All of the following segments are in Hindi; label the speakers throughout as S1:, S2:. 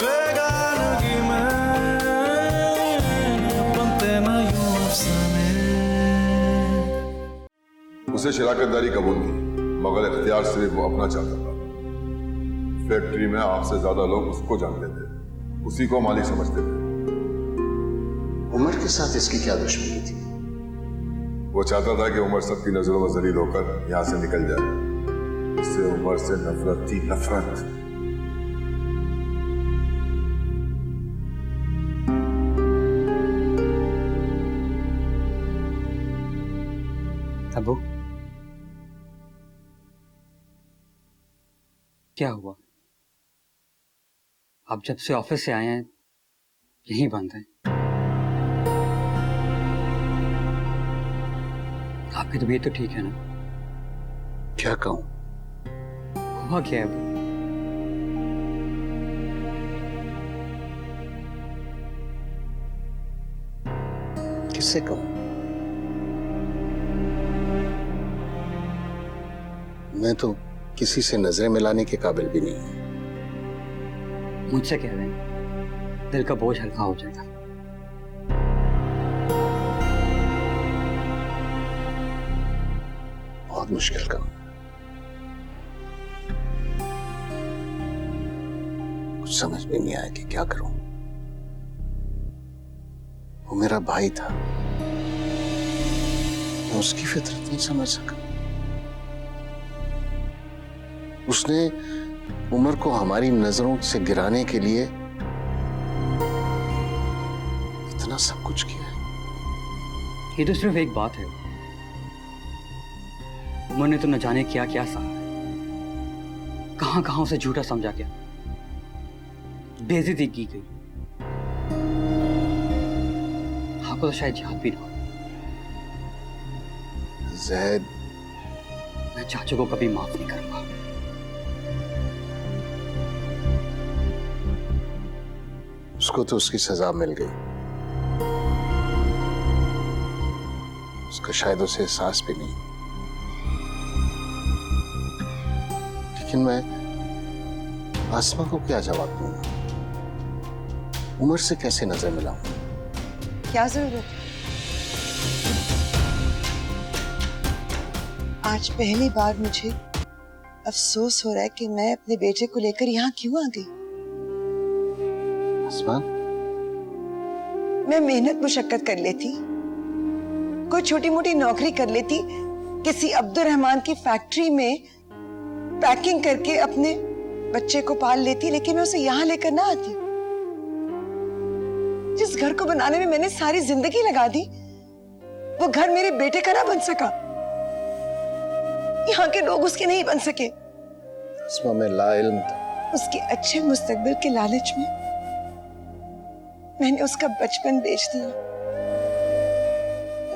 S1: बेगानगी में बनते ना यूं अफसाने।
S2: उसे शराकतदारी कबूल की, मगर इख्तियार से वो अपना चाहता था। फैक्ट्री में आपसे ज्यादा लोग उसको जानते थे, उसी को मालिक समझते थे।
S3: उमर के साथ इसकी क्या दुश्मनी थी?
S2: वो चाहता था कि उमर सबकी नजरों में जलील होकर यहां से निकल जाए। उससे उमर से नफरत थी, नफरत।
S4: अबू, क्या हुआ? आप जब से ऑफिस से आए हैं यहीं बंद हैं। आपकी तबीयत तो ठीक है ना?
S3: क्या कहूं?
S4: हुआ क्या है अबू?
S3: किससे कहूं? मैं तो किसी से नजरें मिलाने के काबिल भी नहीं हूं।
S4: मुझसे कह दें, दिल का बोझ हल्का हो जाएगा।
S3: बहुत मुश्किल काम। कुछ समझ में नहीं आया कि क्या करूं। वो मेरा भाई था, मैं उसकी फितरत नहीं समझ सका। उसने उमर को हमारी नजरों से गिराने के लिए इतना सब कुछ किया है।
S4: ये तो सिर्फ एक बात है। उमर ने तो न जाने क्या क्या सहा है, कहां कहां उसे झूठा समझा गया, बेइज्जती की गई। आपको तो शायद याद भी ना हो।
S3: ज़ैद,
S4: मैं चाचू को कभी माफ नहीं करूंगा।
S3: उसको तो उसकी सजा मिल गई। उसका शायद उसे एहसास भी नहीं। लेकिन मैं आसमा को क्या जवाब दूंगा? उमर से कैसे नजर मिलाऊं?
S5: क्या जरूरत? आज पहली बार मुझे अफसोस हो रहा है कि मैं अपने बेटे को लेकर यहाँ क्यों आ गई।
S3: आसमा,
S5: मैं मेहनत मुशक्कत कर लेती, कोई छोटी मोटी नौकरी कर लेती, किसी अब्दुल रहमान की फैक्ट्री में पैकिंग करके अपने बच्चे को पाल लेती, लेकिन मैं उसे यहाँ लेकर ना आती। जिस घर को बनाने में मैंने सारी जिंदगी लगा दी, वो घर मेरे बेटे का ना बन सका। यहाँ के लोग उसके नहीं बन सके।
S3: आसमा, मैं लाइल्म था।
S5: उसके अच्छे मुस्तकबिल के लालच में मैंने उसका बचपन बेच दिया।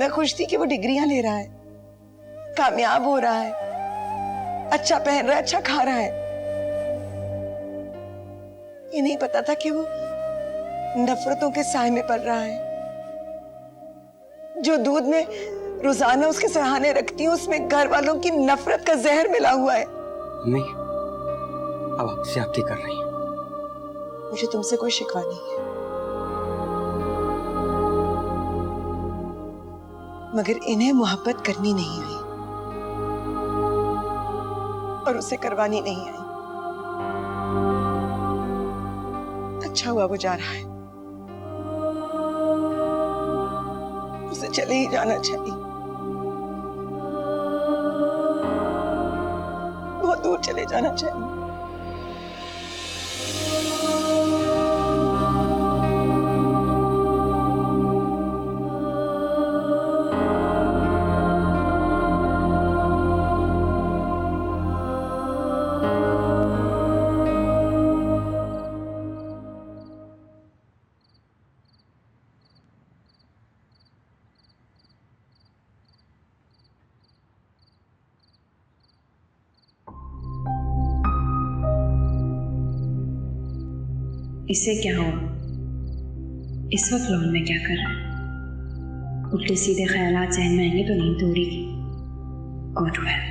S5: मैं खुश थी कि वो डिग्रियां ले रहा है, कामयाब हो रहा है, अच्छा पहन रहा है, अच्छा खा रहा है। ये नहीं पता था कि वो नफरतों के साए में पड़ रहा है। जो दूध में रोजाना उसके सराहने रखती हूँ, उसमें घर वालों की नफरत का जहर मिला हुआ है।
S4: मम्मी, अब आप ज्यादती कर रही हैं।
S5: मुझे तुमसे कोई शिकवा नहीं है, मगर इन्हें मोहब्बत करनी नहीं आई और उसे करवानी नहीं आई। अच्छा हुआ वो जा रहा है, उसे चले ही जाना चाहिए, बहुत दूर चले जाना चाहिए।
S6: इससे क्या हुआ? इस वक्त लॉन में क्या कर रहा है? उल्टे सीधे ख्यालात ज़हन में आएंगे तो नींद तोड़ी की। Good well.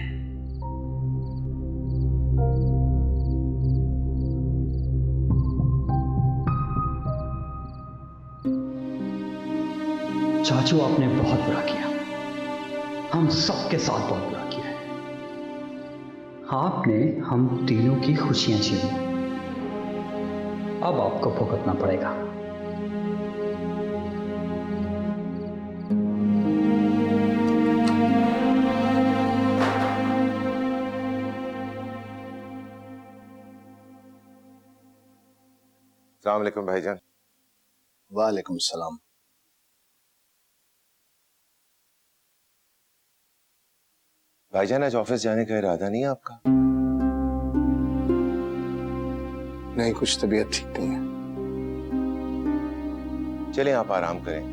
S4: चाचू आपने बहुत बुरा किया, हम सबके साथ बहुत बुरा किया है। आपने हम तीनों की खुशियां छीनी, अब आपको भुगतना पड़ेगा।
S7: अस्सलाम वालेकुम भाईजान।
S3: वालेकुम सलाम।
S7: भाईजान आज ऑफिस जाने का इरादा नहीं है आपका?
S3: नहीं, कुछ तबीयत ठीक नहीं है।
S7: चलिए आप आराम करें,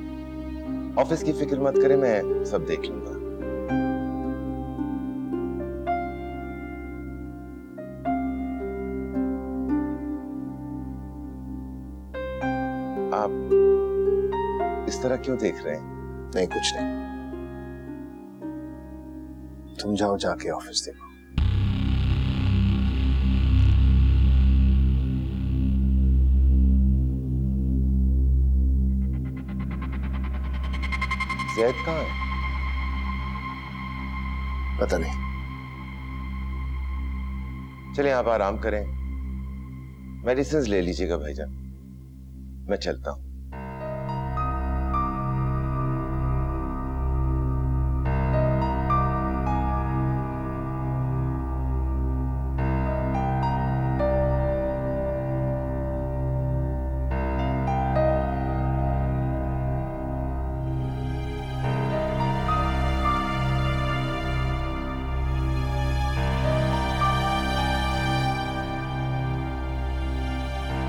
S7: ऑफिस की फिक्र मत करें, मैं सब देख लूंगा। आप इस तरह क्यों देख रहे हैं?
S3: नहीं, कुछ नहीं। तुम जाओ, जाके ऑफिस देखो।
S7: जैद कहाँ है?
S3: पता नहीं।
S7: चलिए आप आराम करें, मेडिसिन ले लीजिएगा भाईजान, मैं चलता हूं।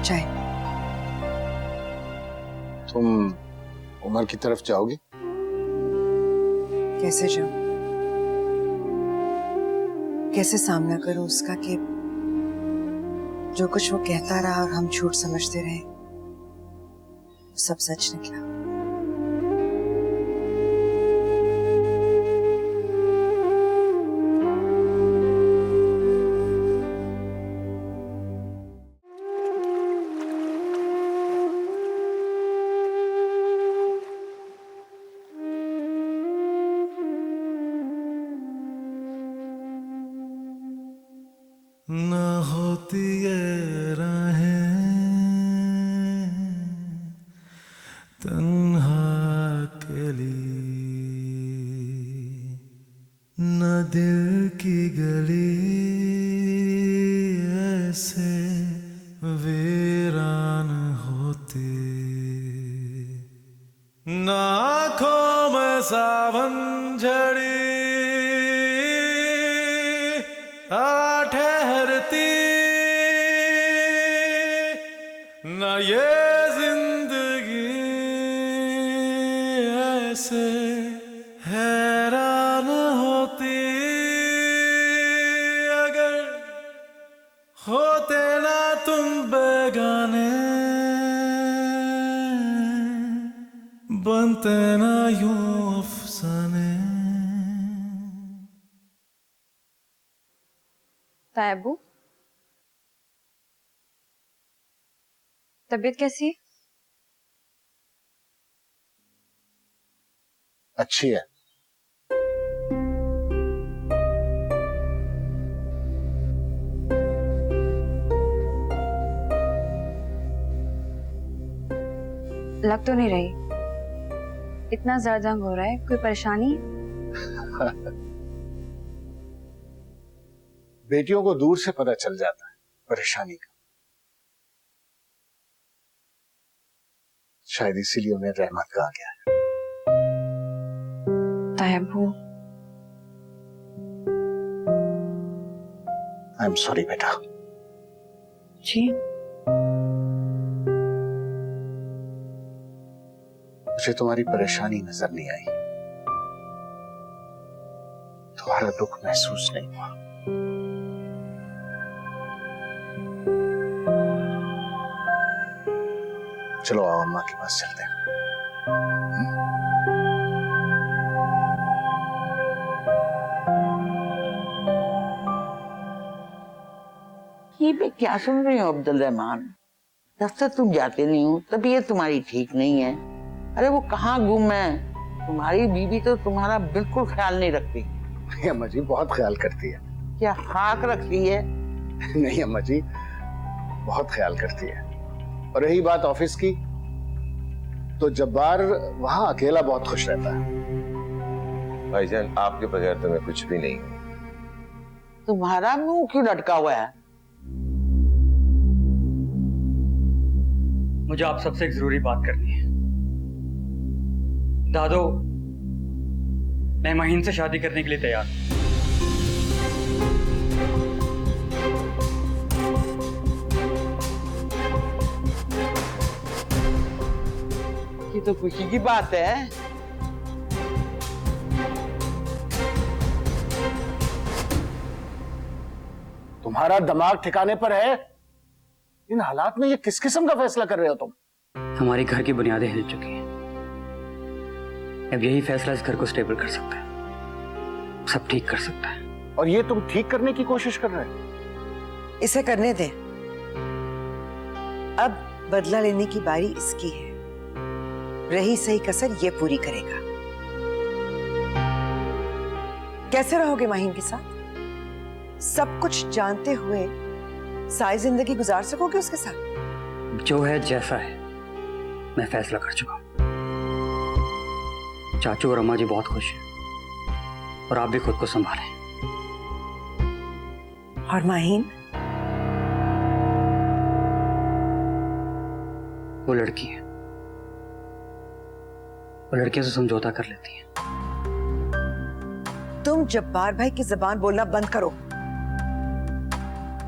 S5: चाय।
S3: तुम उमर की तरफ जाओगे?
S5: कैसे जाऊं? कैसे सामना करूं उसका कि जो कुछ वो कहता रहा और हम झूठ समझते रहे, सब सच निकला।
S1: न होती ये राहें तन्हा अकेली, न दिल की गली ऐसे वीरान होती, न आँखों में सावन झड़ी ठहरती, न ये जिंदगी ऐसे हैरान होती, अगर होते ना तुम बेगाने, बनते ना यूं अफसाने।
S6: तायबू, तबीयत कैसी है?
S3: अच्छी है।
S6: लग तो नहीं रही, इतना ज्यादा जंग हो रहा है, कोई परेशानी?
S3: बेटियों को दूर से पता चल जाता है परेशानी का, शायद इसीलिए उन्हें रहमत कहा गया है।
S6: तायबू,
S3: आई एम सॉरी बेटा।
S6: जी?
S3: मुझे तुम्हारी परेशानी नजर नहीं आई, तुम्हारा दुख महसूस नहीं हुआ। चलो आओ अम्मा के पास चलते हैं।
S8: ये मैं क्या सुन रही हूँ अब्दुल रहमान? दफ्तर तुम जाते नहीं हो, तबीयत तुम्हारी ठीक नहीं है। अरे वो कहाँ गुम है? तुम्हारी बीवी तो तुम्हारा बिल्कुल ख्याल नहीं रखती।
S3: अम्मा जी बहुत ख्याल करती है।
S8: क्या खाक रखती है?
S3: नहीं अम्मा जी, बहुत ख्याल करती है। और रही बात ऑफिस की, तो जब्बार वहां अकेला बहुत खुश रहता है।
S7: भाईजान आपके बगैर तो मैं कुछ भी नहीं हूं।
S8: तुम्हारा मुंह क्यों लटका हुआ है?
S4: मुझे आप सबसे एक जरूरी बात करनी है। दादो, मैं महीन से शादी करने के लिए तैयार हूं।
S8: ये तो खुशी की बात है।
S3: तुम्हारा दिमाग ठिकाने पर है? इन हालात में ये किस किस्म का फैसला कर रहे हो तुम?
S4: हमारी घर की बुनियादें हिल चुकी हैं। अब यही फैसला इस घर को स्टेबल कर सकता है, सब ठीक कर सकता है।
S3: और ये तुम ठीक करने की कोशिश कर रहे हो?
S5: इसे करने दें। अब बदला लेने की बारी इसकी है। रही सही कसर ये पूरी करेगा। कैसे रहोगे माहीन के साथ? सब कुछ जानते हुए सारी जिंदगी गुजार सकोगे उसके साथ?
S4: जो है जैसा है, मैं फैसला कर चुका हूं। चाचू और अम्मा जी बहुत खुश हैं और आप भी खुद को संभालें।
S5: और माहीन?
S4: वो लड़की है, वो लड़कियों से समझौता कर लेती है।
S5: तुम जब्बार भाई की जुबान बोलना बंद करो।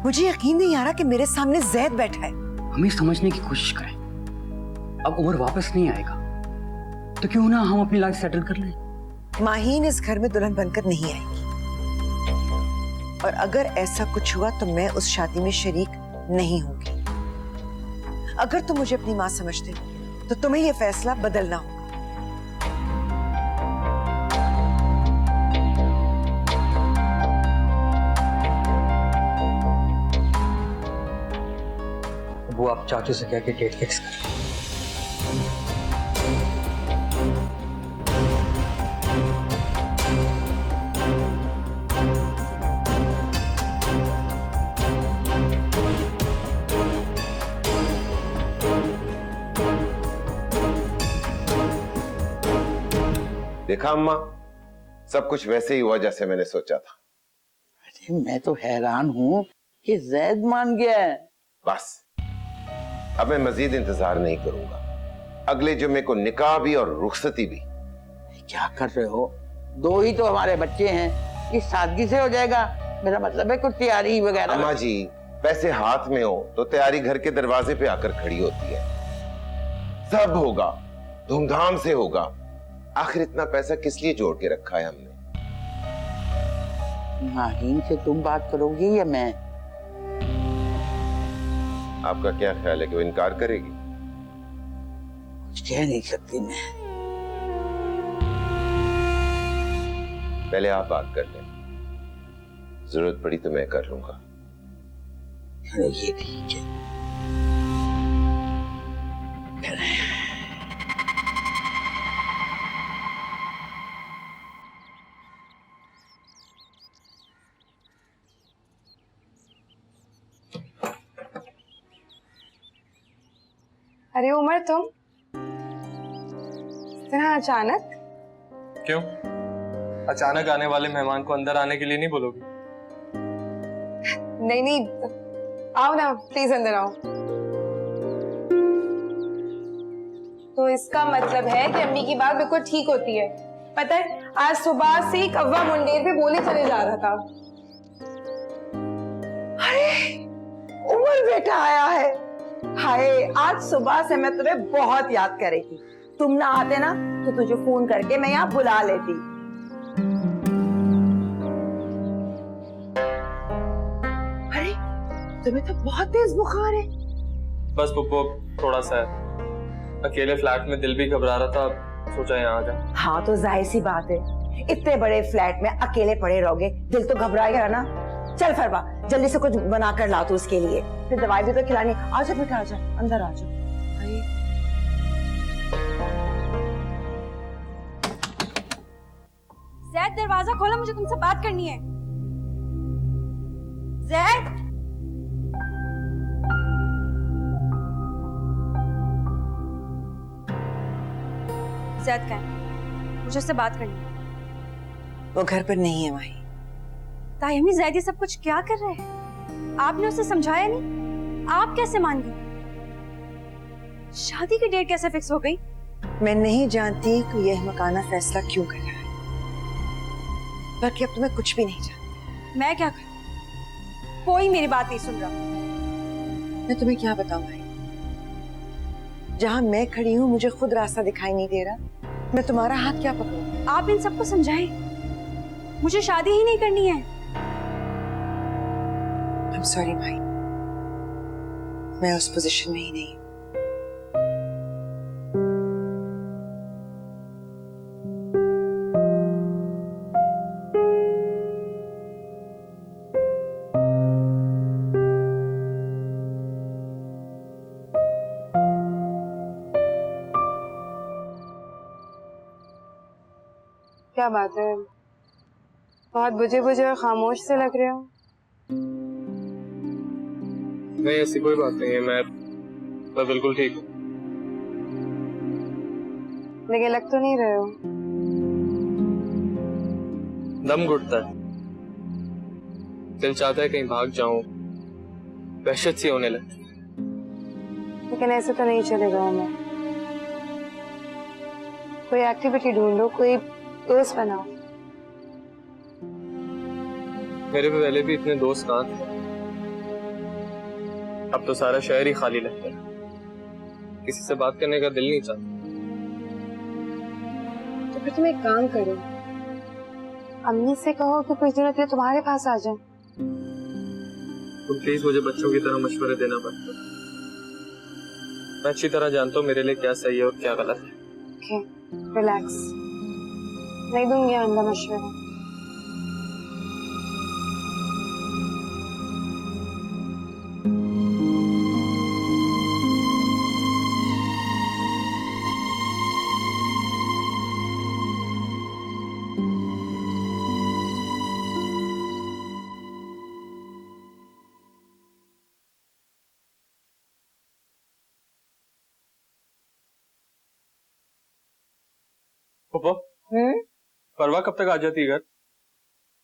S5: मुझे यकीन नहीं आ रहा कि मेरे सामने जैद बैठा है।
S4: हमें समझने की कोशिश करें। अब उमर वापस नहीं आएगा तो क्यों ना हम अपनी लाइफ सेटल कर लें।
S5: माहीन इस घर में दुल्हन बनकर नहीं आएगी, और अगर ऐसा कुछ हुआ तो मैं उस शादी में शरीक नहीं होंगी। अगर तुम मुझे अपनी मां समझते हो तो तुम्हें यह फैसला बदलना होगा।
S4: वो आप चाचू से कह के डेट फिक्स कर।
S7: देखा अम्मा, सब कुछ वैसे ही हुआ जैसे मैंने सोचा था।
S8: अरे मैं तो हैरान हूँ कि जैद मान गया है।
S7: बस अब मैं मजीद इंतजार नहीं करूंगा। अगले जुम्मे को निकाह भी और रुखसती भी।
S8: क्या कर रहे हो? दो ही तो हमारे बच्चे हैं, इस सादगी से हो जाएगा। मेरा मतलब है कुछ तैयारी वगैरह।
S7: अम्मा जी, पैसे हाथ में हो तो तैयारी घर के दरवाजे पे आकर खड़ी होती है। सब होगा, धूमधाम से होगा। आखिर इतना पैसा किस लिए जोड़ के रखा है हमने?
S8: माहीन से तुम बात करोगे या मैं?
S7: आपका क्या ख्याल है कि वो इनकार करेगी?
S8: कुछ कह नहीं सकती मैं।
S7: पहले आप बात कर लें, जरूरत पड़ी तो मैं कर लूंगा।
S8: चलो ये ठीक है।
S9: अरे उमर, तुम इतना अचानक?
S1: क्यों? अचानक आने वाले मेहमान को अंदर आने के लिए नहीं बोलोगी?
S9: नहीं नहीं, आओ ना प्लीज, अंदर आओ। तो इसका मतलब है कि अम्मी की बात बिल्कुल ठीक होती है। पता है, आज सुबह से ही कव्वा मुंडेर पे बोले चले जा रहा था।
S5: अरे उमर बेटा आया है। हाय, आज सुबह से मैं तुम्हें बहुत याद कर रही थी। तुम ना आते ना तो तुझे फोन करके मैं यहाँ बुला लेती। अरे तुम्हें तो बहुत तेज बुखार है।
S1: बस पुप्पो, थोड़ा सा है। अकेले फ्लैट में दिल भी घबरा रहा था, सोचा यहाँ आ जा।
S5: हाँ तो जाहिर सी बात है, इतने बड़े फ्लैट में अकेले पड़े रहोगे, दिल तो घबराएगा ना। चल फरवा, जल्दी से कुछ बना कर ला तू उसके लिए, फिर दवाई भी तो खिलानी। आजा बेटा, आजा, अंदर आजा।
S10: जैद दरवाजा खोलो, मुझे तुमसे बात करनी है। जैद, जैद कहाँ है? मुझे उससे बात करनी है।
S5: वो घर पर नहीं है माही।
S10: ताई अम्मी, जैद ये सब कुछ क्या कर रहे हैं? आपने उसे समझाया नहीं? आप कैसे मान गई? शादी की डेट कैसे फिक्स हो गई?
S5: मैं नहीं जानती कि यह मकाना फैसला क्यों कर रहा है, बाकी अब तुम्हें कुछ भी नहीं जानती।
S10: मैं क्या करूं? कोई मेरी बात नहीं सुन रहा।
S5: मैं तुम्हें क्या बताऊं भाई, जहां मैं खड़ी हूं मुझे खुद रास्ता दिखाई नहीं दे रहा। मैं तुम्हारा हाथ क्या पकड़ूं?
S10: आप इन सबको समझाएं, मुझे शादी ही नहीं करनी है।
S5: I'm sorry भाई, मैं उस पोजीशन में ही नहीं।
S9: क्या बात है, बहुत बुझे बुझे और खामोश से लग रहे हो।
S1: नहीं, ऐसी कोई बात नहीं है, मैं बिल्कुल ठीक हूँ।
S9: लेकिन लग तो नहीं रहे हो।
S1: दम घुटता है, दिल चाहता है कहीं भाग जाऊं, वहशत सी होने लगती है।
S9: लेकिन ऐसे तो नहीं चलेगा। मैं कोई एक्टिविटी ढूंढो, कोई दोस्त बनाओ।
S1: मेरे पे पहले भी इतने दोस्त कहाँ थे, अब तो सारा शहर ही खाली लगता है, किसी से बात करने का दिल नहीं चाहता।
S9: तो फिर तुम एक काम करो, अम्मी से कहो कि कुछ दिनों के लिए तुम्हारे पास आ जाए।
S1: तुम प्लीज मुझे बच्चों की तरह मशवरे देना मत करो। मैं अच्छी तरह जानता हूँ मेरे लिए क्या सही है और क्या गलत है।
S9: ओके, रिलैक्स, नहीं दूंगी आइंदा मशवरा।
S1: पापा, परवा कब तक आ जाती है घर?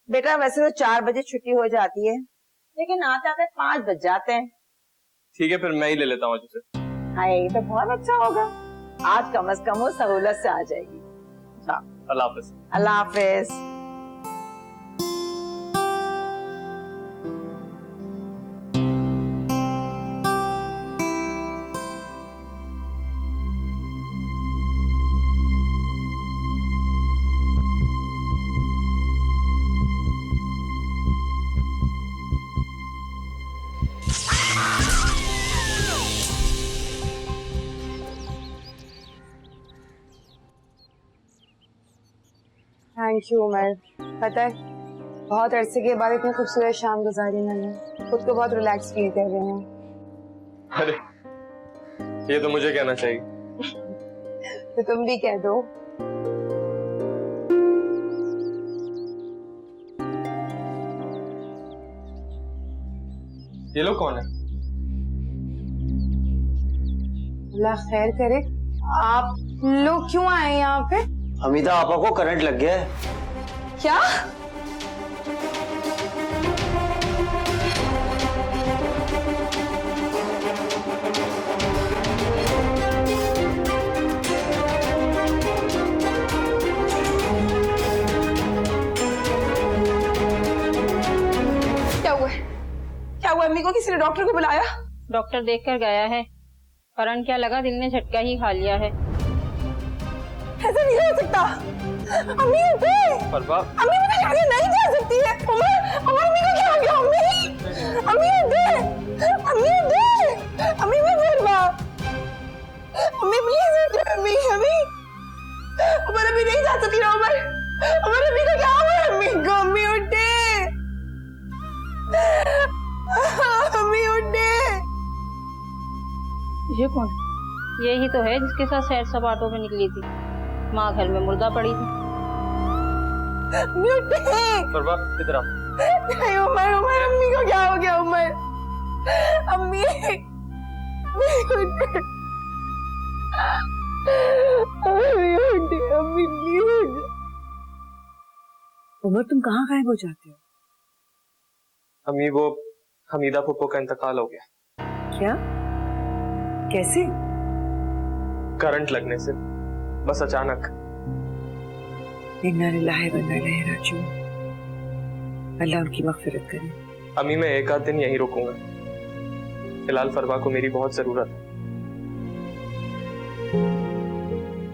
S8: बेटा वैसे तो 4 बजे छुट्टी हो जाती है, लेकिन आते आते 5 बज जाते हैं।
S1: ठीक है, फिर मैं ही ले लेता हूँ आज उसे।
S8: हाँ, ये तो बहुत अच्छा होगा। आज कम से कम वो सहूलत से आ जाएगी।
S1: अल्लाह हाफिज।
S8: अल्लाह हाफिज।
S9: Thank you Umar. पता है, बहुत अरसे के बाद इतनी खूबसूरत शाम गुजारी मैंने, खुद को बहुत रिलैक्स फील कर रही हूँ।
S1: अरे, ये तो मुझे कहना चाहिए।
S9: तो तुम भी कह दो।
S1: ये लोग कौन है?
S9: अल्लाह खैर करे। आप लोग क्यों आए यहाँ पे?
S11: अमिता आपा को करंट लग गया है।
S9: क्या? क्या हुआ है? क्या हुआ? अम्मी को किसी ने डॉक्टर को बुलाया?
S12: डॉक्टर देखकर गया है, करंट क्या लगा, दिल ने झटका ही खा लिया है।
S9: ऐसा नहीं हो सकता। अम्मी उठे। अम्मी मुझे शादी नहीं जा सकती है। उमर, अम्मी को क्या हो गया? अम्मी उठे। अम्मी उठे। अम्मी मैं मर गया। अम्मी प्लीज उठे। अम्मी उमर अभी नहीं जा सकती ना। उमर अम्मी को क्या हुआ? अम्मी को, अम्मी उठे। अम्मी उठे।
S12: ये कौन? यही तो है जिसके साथ सैर सपाटों में निकली थी। माँ घर में मुर्दा पड़ी थी।
S9: अम्मी उठे।
S1: परवा इधर आ।
S9: नहीं उमर, उमर अम्मी को क्या हो गया उमर? अम्मी उठे। अम्मी उठे, अम्मी प्लीज।
S5: उमर तुम कहाँ गायब हो जाते हो?
S1: अम्मी वो हमीदा फूफो का इंतकाल हो गया।
S5: क्या? कैसे?
S1: करंट लगने से, बस अचानक।
S5: इन्ना लिल्लाहि व इन्ना इलैहि राजिऊन। अल्लाह उनकी मग़फ़िरत करे।
S1: अम्मी मैं एक आध दिन यहीं रुकूंगा, फिलहाल फरवा को मेरी बहुत जरूरत है।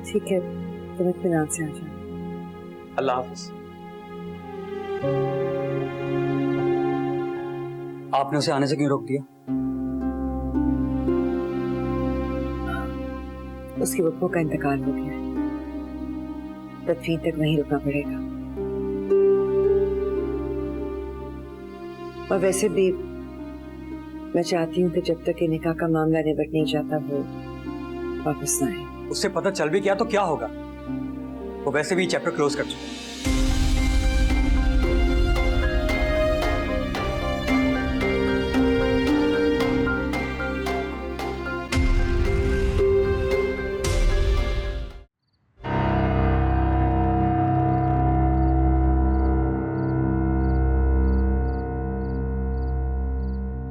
S5: ठीक है, तुम इत्मीनान से आ जाओ।
S1: अल्लाह हाफ़िज़।
S4: आपने उसे आने से क्यों रोक दिया?
S5: उसकी बप्पो का इंतकाल हो गया है, तदफीन तक वहीं रुकना पड़ेगा। और वैसे भी मैं चाहती हूँ कि जब तक ये निकाह का मामला निबट नहीं जाता वो वापस ना आए।
S4: उससे पता चल भी गया तो क्या होगा? वो वैसे भी चैप्टर क्लोज कर चुका।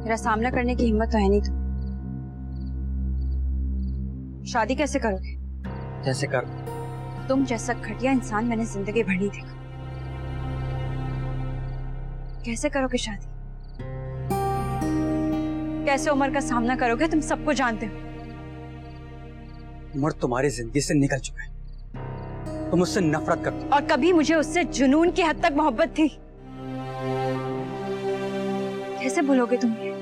S10: मेरा सामना करने की हिम्मत तो है नहीं। तुम शादी कैसे करोगे?
S4: कैसे कर?
S10: तुम जैसा घटिया इंसान मैंने जिंदगी भर नहीं देखा। कैसे करोगे शादी? कैसे उमर का सामना करोगे? तुम सबको जानते हो।
S4: उमर तुम्हारी जिंदगी से निकल चुका है, तुम उससे नफरत करते हो।
S10: और कभी मुझे उससे जुनून की हद तक मोहब्बत थी। कैसे भूलोगे तुम ये?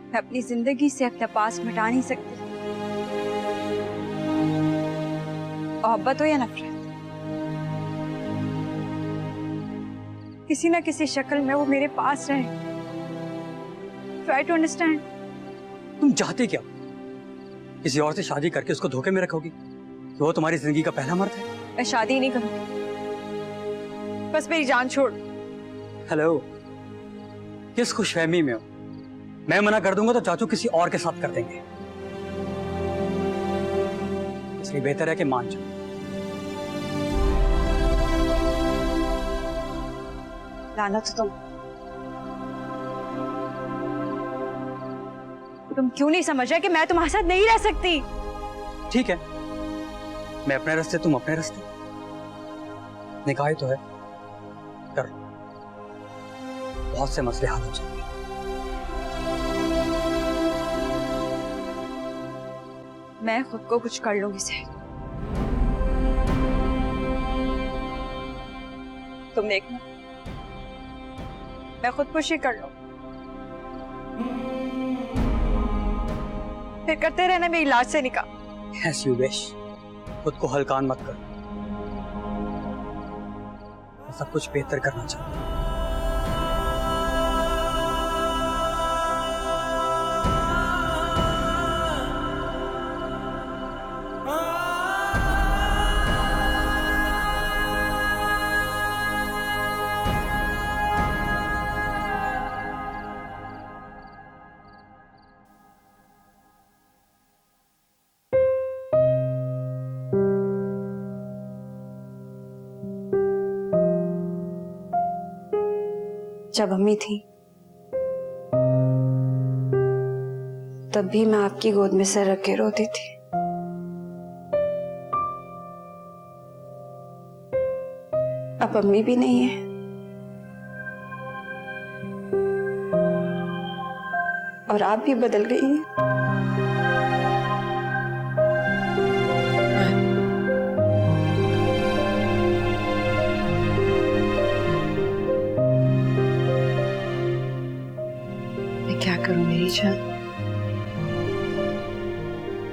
S10: मैं अपनी जिंदगी से अपना पास मिटा नहीं सकती। मोहब्बत हो या नफरत, किसी ना किसी शक्ल में वो मेरे पास रहे। Try to understand.
S4: तुम चाहते क्या? किसी और से शादी करके उसको धोखे में रखोगी कि वो तुम्हारी जिंदगी का पहला मर्द है?
S10: मैं शादी नहीं करूंगी, बस मेरी जान छोड़।
S4: हेलो, किस खुशफहमी में हो? मैं मना कर दूंगा तो चाचू किसी और के साथ कर देंगे, इसलिए बेहतर है कि मान जाओ।
S10: लानत हो तुम क्यों नहीं समझ रहे कि मैं तुम्हारे साथ नहीं रह सकती?
S4: ठीक है, मैं अपने रास्ते, तुम अपने रास्ते। निकाह ही तो है, कर लो, बहुत से मसले हल हो जाएंगे।
S10: मैं खुद को कुछ कर लूंगी से। तुम देखना, मैं खुदकुशी कर लूं, फिर करते रहना मेरी लाज से निकाह।
S4: As you wish, खुद को हल्कान मत कर, मैं सब कुछ बेहतर करना चाहता हूं।
S10: जब अम्मी थी तब भी मैं आपकी गोद में सर रख के रोती थी। अब अम्मी भी नहीं है और आप भी बदल गई हैं। क्या करूं मेरी जान,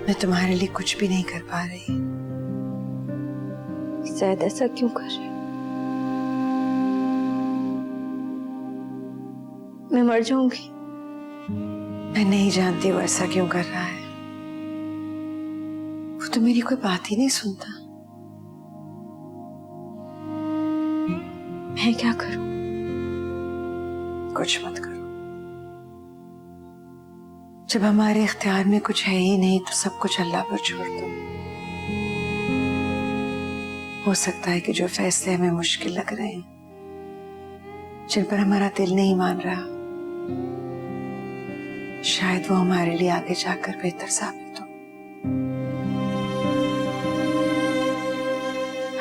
S10: मैं तुम्हारे लिए कुछ भी नहीं कर पा रही। शायद ऐसा क्यों कर रही? मैं मर जाऊंगी। मैं नहीं जानती वो ऐसा क्यों कर रहा है,
S5: वो तो मेरी कोई बात ही नहीं सुनता। मैं क्या करूं? कुछ मत करो। जब हमारे इख्तियार में कुछ है ही नहीं तो सब कुछ अल्लाह पर छोड़ दो। हो सकता है कि जो फैसले हमें मुश्किल लग रहे हैं, जिन पर हमारा दिल नहीं मान रहा, शायद वो हमारे लिए आगे जाकर बेहतर साबित हो।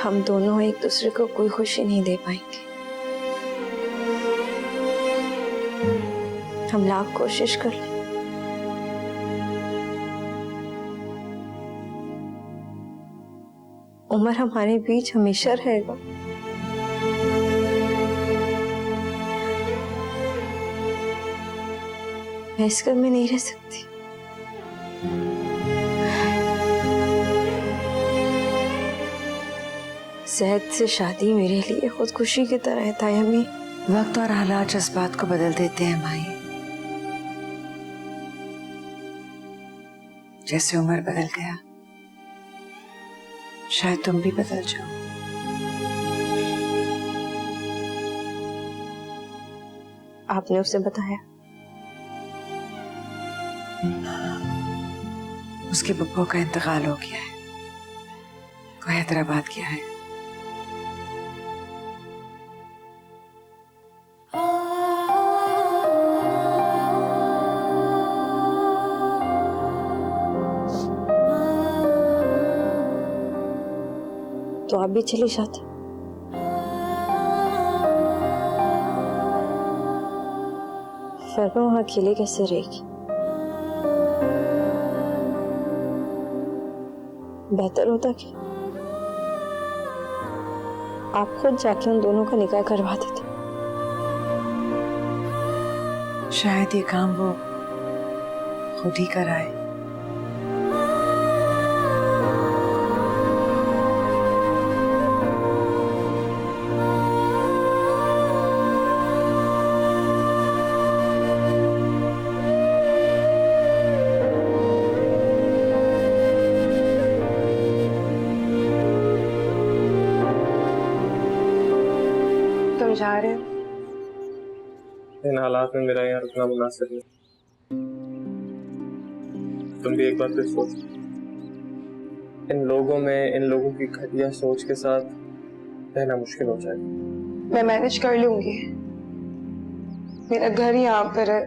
S9: हम दोनों एक दूसरे को कोई खुशी नहीं दे पाएंगे। हम लाख कोशिश कर लें, उमर हमारे बीच हमेशा रहेगा। मैं इस घर में नहीं रह सकती। ज़ैद से शादी मेरे लिए खुदकुशी की तरह है तायमी।
S5: वक्त और हालात जज्बात को बदल देते हैं माई। जैसे उमर बदल गया, शायद तुम भी बदल जाओ।
S9: आपने उसे बताया?
S5: उसके बब्बो का इंतकाल हो गया है, वो हैदराबाद गया है।
S9: तो आप भी चले जाते। फिर मैं वहां अकेले कैसे रहेगी? बेहतर होता कि आप खुद जाके उन दोनों का निकाह करवा देते।
S5: शायद ये काम वो खुद ही कराए। तुम जा रहे हो?
S1: इन हालात में मेरा यहाँ रुकना मुनासिब नहीं। तुम भी एक बार फिर सोचो, इन लोगों की घटिया सोच के साथ रहना मुश्किल हो जाएगा।
S9: मैं मैनेज कर लूंगी। मेरा घर यहाँ पर है,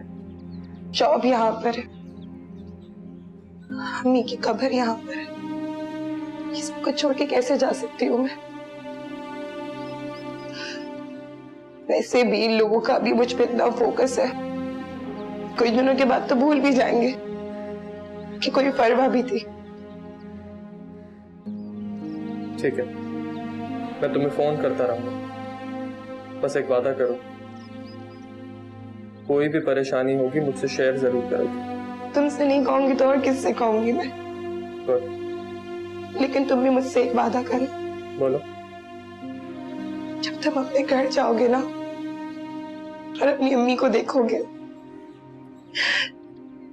S9: जॉब यहाँ पर है, अम्मी की कब्र यहाँ पर है। ये सब कुछ छोड़ के कैसे जा सकती हूँ मैं? वैसे भी इन लोगों का भी मुझ पे इतना फोकस है, कुछ दिनों के बाद तो भूल भी जाएंगे कि कोई परवाह भी थी।
S1: ठीक है, मैं तुम्हें फोन करता रहूंगा। बस एक वादा करो, कोई भी परेशानी होगी मुझसे शेयर जरूर करोगी।
S9: तुमसे नहीं कहूंगी तो और किससे कहूंगी मैं? लेकिन तुम भी मुझसे एक वादा करो।
S1: बोलो।
S9: जब तुम अपने घर जाओगे ना और अपनी अम्मी को देखोगे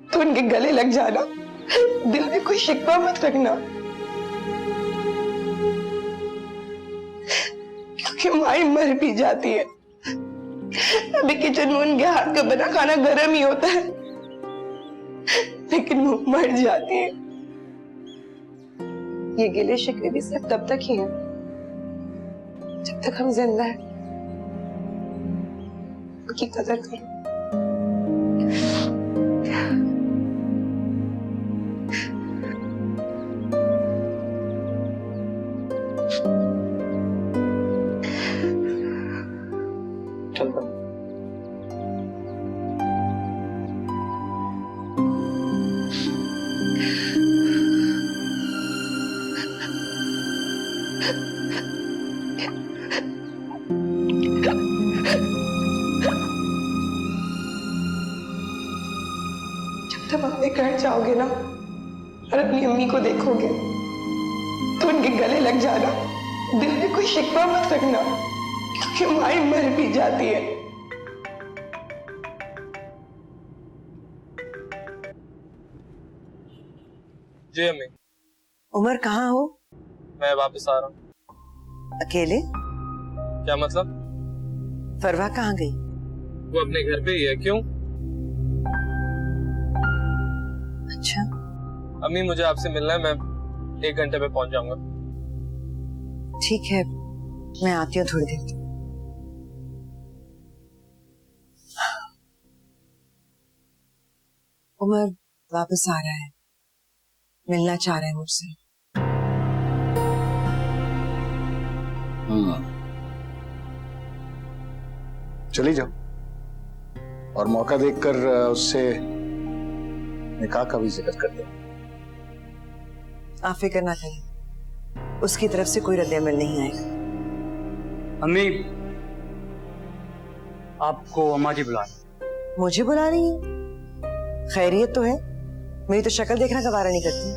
S9: तो उनके गले लग जाना, दिल में कोई शिकवा मत रखना, क्योंकि माई मर भी जाती है। अभी किचन में उनके हाथ का बना खाना गर्म ही होता है, लेकिन वो मर जाती है। ये गिले शिकवे भी सिर्फ तब तक ही हैं जब तक हम जिंदा हैं। उनकी कदर करो।
S1: चलता।
S9: तुम अपने घर जाओगे ना और अपनी अम्मी को देखोगे तो उनके गले लग जाना, दिल में कोई शिकवा मत रखना, क्योंकि माई मर भी जाती है।
S1: जी अम्मी।
S5: उमर कहाँ हो?
S1: मैं वापस आ रहा हूँ।
S5: अकेले?
S1: क्या मतलब?
S5: फरवा कहाँ गई?
S1: वो अपने घर पे ही है। क्यों?
S5: अच्छा।
S1: अम्मी मुझे आपसे मिलना है, मैं 1 घंटे में पहुंच जाऊंगा।
S5: ठीक है, मैं आती हूँ थोड़ी देर तक। उमर वापस आ रहा है, मिलना चाह रहा है मुझसे।
S3: चली जाओ और मौका देखकर उससे निकाह का भी जिक्र कर दो।
S5: आप फिक्र ना करें, उसकी तरफ से कोई रद्द-ए-अमल नहीं आएगा।
S4: अम्मी, आपको अम्मा जी बुला रही।
S5: मुझे बुला रही है? खैरियत तो है? मेरी तो शक्ल देखना गवारा नहीं करती।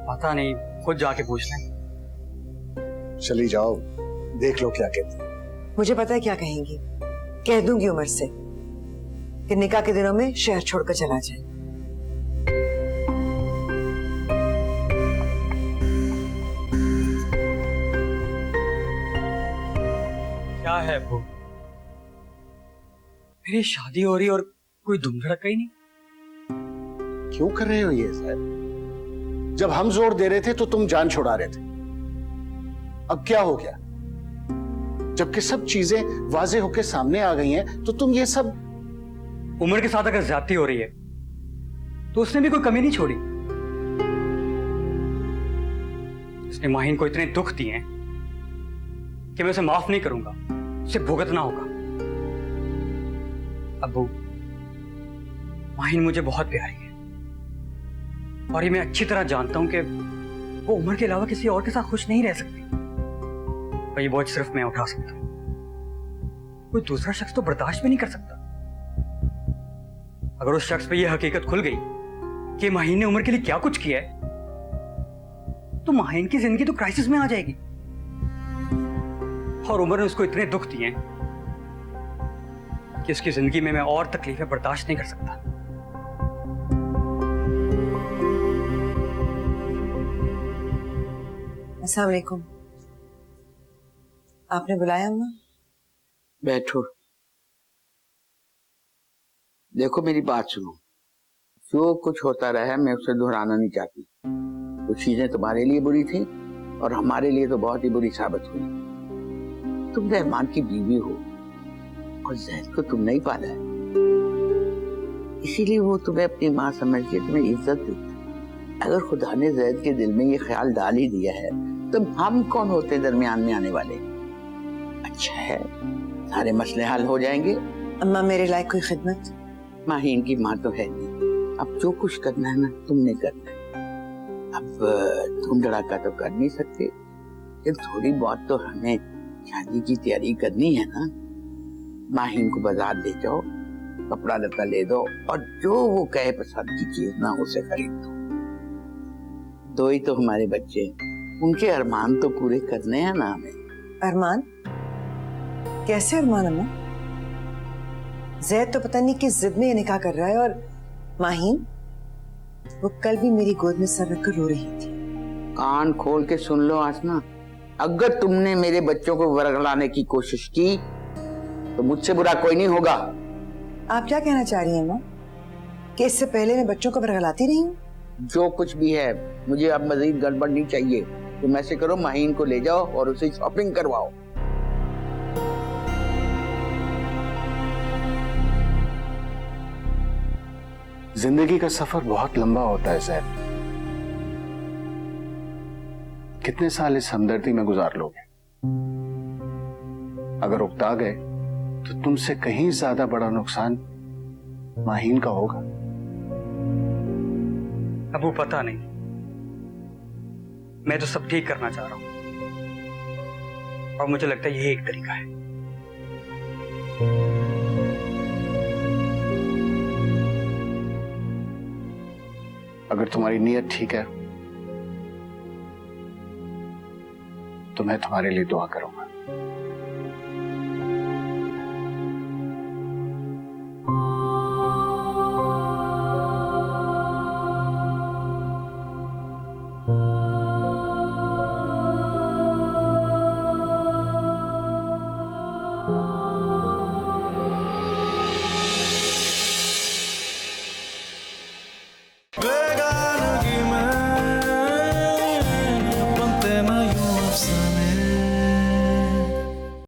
S4: पता नहीं, खुद जाके पूछ लें।
S3: चली जाओ, देख लो क्या कहती है।
S5: मुझे पता है क्या कहेंगी। कह दूंगी उमर से कि निकाह के दिनों में शहर छोड़कर चला जाए।
S4: क्या है वो? मेरी शादी हो रही और कोई धूम धड़का ही नहीं।
S3: क्यों कर रहे हो ये सर? जब हम जोर दे रहे थे तो तुम जान छुड़ा रहे थे। अब क्या हो गया? जबकि सब चीजें वाजे होकर सामने आ गई हैं तो तुम ये सब।
S4: उमर के साथ अगर ज्यादती हो रही है तो उसने भी कोई कमी नहीं छोड़ी। उसने माहिन को इतने दुख दिए हैं कि मैं उसे माफ नहीं करूंगा, उसे भुगतना होगा। अब्बू, माहिन मुझे बहुत प्यारी है और ये मैं अच्छी तरह जानता हूं कि वो उमर के अलावा किसी और के साथ खुश नहीं रह सकती। और ये बोझ सिर्फ मैं उठा सकता हूं, कोई दूसरा शख्स तो बर्दाश्त भी नहीं कर सकता। अगर उस शख्स पे ये हकीकत खुल गई कि माहिन ने उमर के लिए क्या कुछ किया है, तो माहिन की जिंदगी तो क्राइसिस में आ जाएगी। और उमर ने उसको इतने दुख दिए कि उसकी जिंदगी में मैं और तकलीफें बर्दाश्त नहीं कर सकता।
S5: अस्सलाम वालेकुम। आपने बुलाया अम्मा?
S8: बैठो। देखो मेरी बात सुनो, जो कुछ होता रहा है मैं उसे दोहराना नहीं चाहती। कुछ चीजें तुम्हारे लिए बुरी थी और हमारे लिए तो बहुत ही बुरी साबित हुई। तुम रहमान की बीवी हो और जैद को तुमने ही पाला है, इसीलिए वो तुम्हें अपनी माँ समझ के तुम्हें इज्जत देती। अगर खुदा ने जैद के दिल में ये ख्याल डाल ही दिया है तो हम कौन होते दरमियान में आने वाले। अच्छा है, सारे मसले हल हो जाएंगे।
S5: अम्मा मेरे लायक कोई खिदमत?
S8: माहीन की माँ तो है नहीं, अब जो कुछ करना है ना तुमने करना है। अब तुम धड़ाका तो कर नहीं सकते, लेकिन थोड़ी बहुत तो हमें शादी की तैयारी करनी है ना। माहीन को बाजार ले जाओ, कपड़ा लत्ता ले दो और जो वो कहे पसंद की चीज ना उसे खरीद दो। दो ही तो हमारे बच्चे, उनके अरमान तो पूरे करने हैं ना हमें।
S5: अरमान? कैसे अरमान अम्मा? जैद तो पता नहीं किस जिद में ये निकाह कर रहा है और माहीन, वो कल भी मेरी गोद में सर रखकर रो रही थी।
S8: कान खोल के सुन लो आसमा, अगर तुमने मेरे बच्चों को वरगलाने की कोशिश की तो मुझसे बुरा कोई नहीं होगा।
S5: आप क्या कहना चाह रही हैं अम्मा? कि इससे पहले मैं बच्चों को वरगलाती रही हूँ?
S8: जो कुछ भी है, मुझे अब मजीद गड़बड़ नहीं चाहिए। तुम ऐसे करो, माहीन को ले जाओ और उसे शॉपिंग करवाओ।
S3: जिंदगी का सफर बहुत लंबा होता है सैद। कितने साल इस हमदर्दी में गुजार लोगे? अगर उकता गए तो तुमसे कहीं ज्यादा बड़ा नुकसान माहीन का होगा।
S4: अबू पता नहीं, मैं तो सब ठीक करना चाह रहा हूं और मुझे लगता है यही एक तरीका है।
S3: अगर तुम्हारी नीयत ठीक है तो मैं तुम्हारे लिए दुआ करूंगा।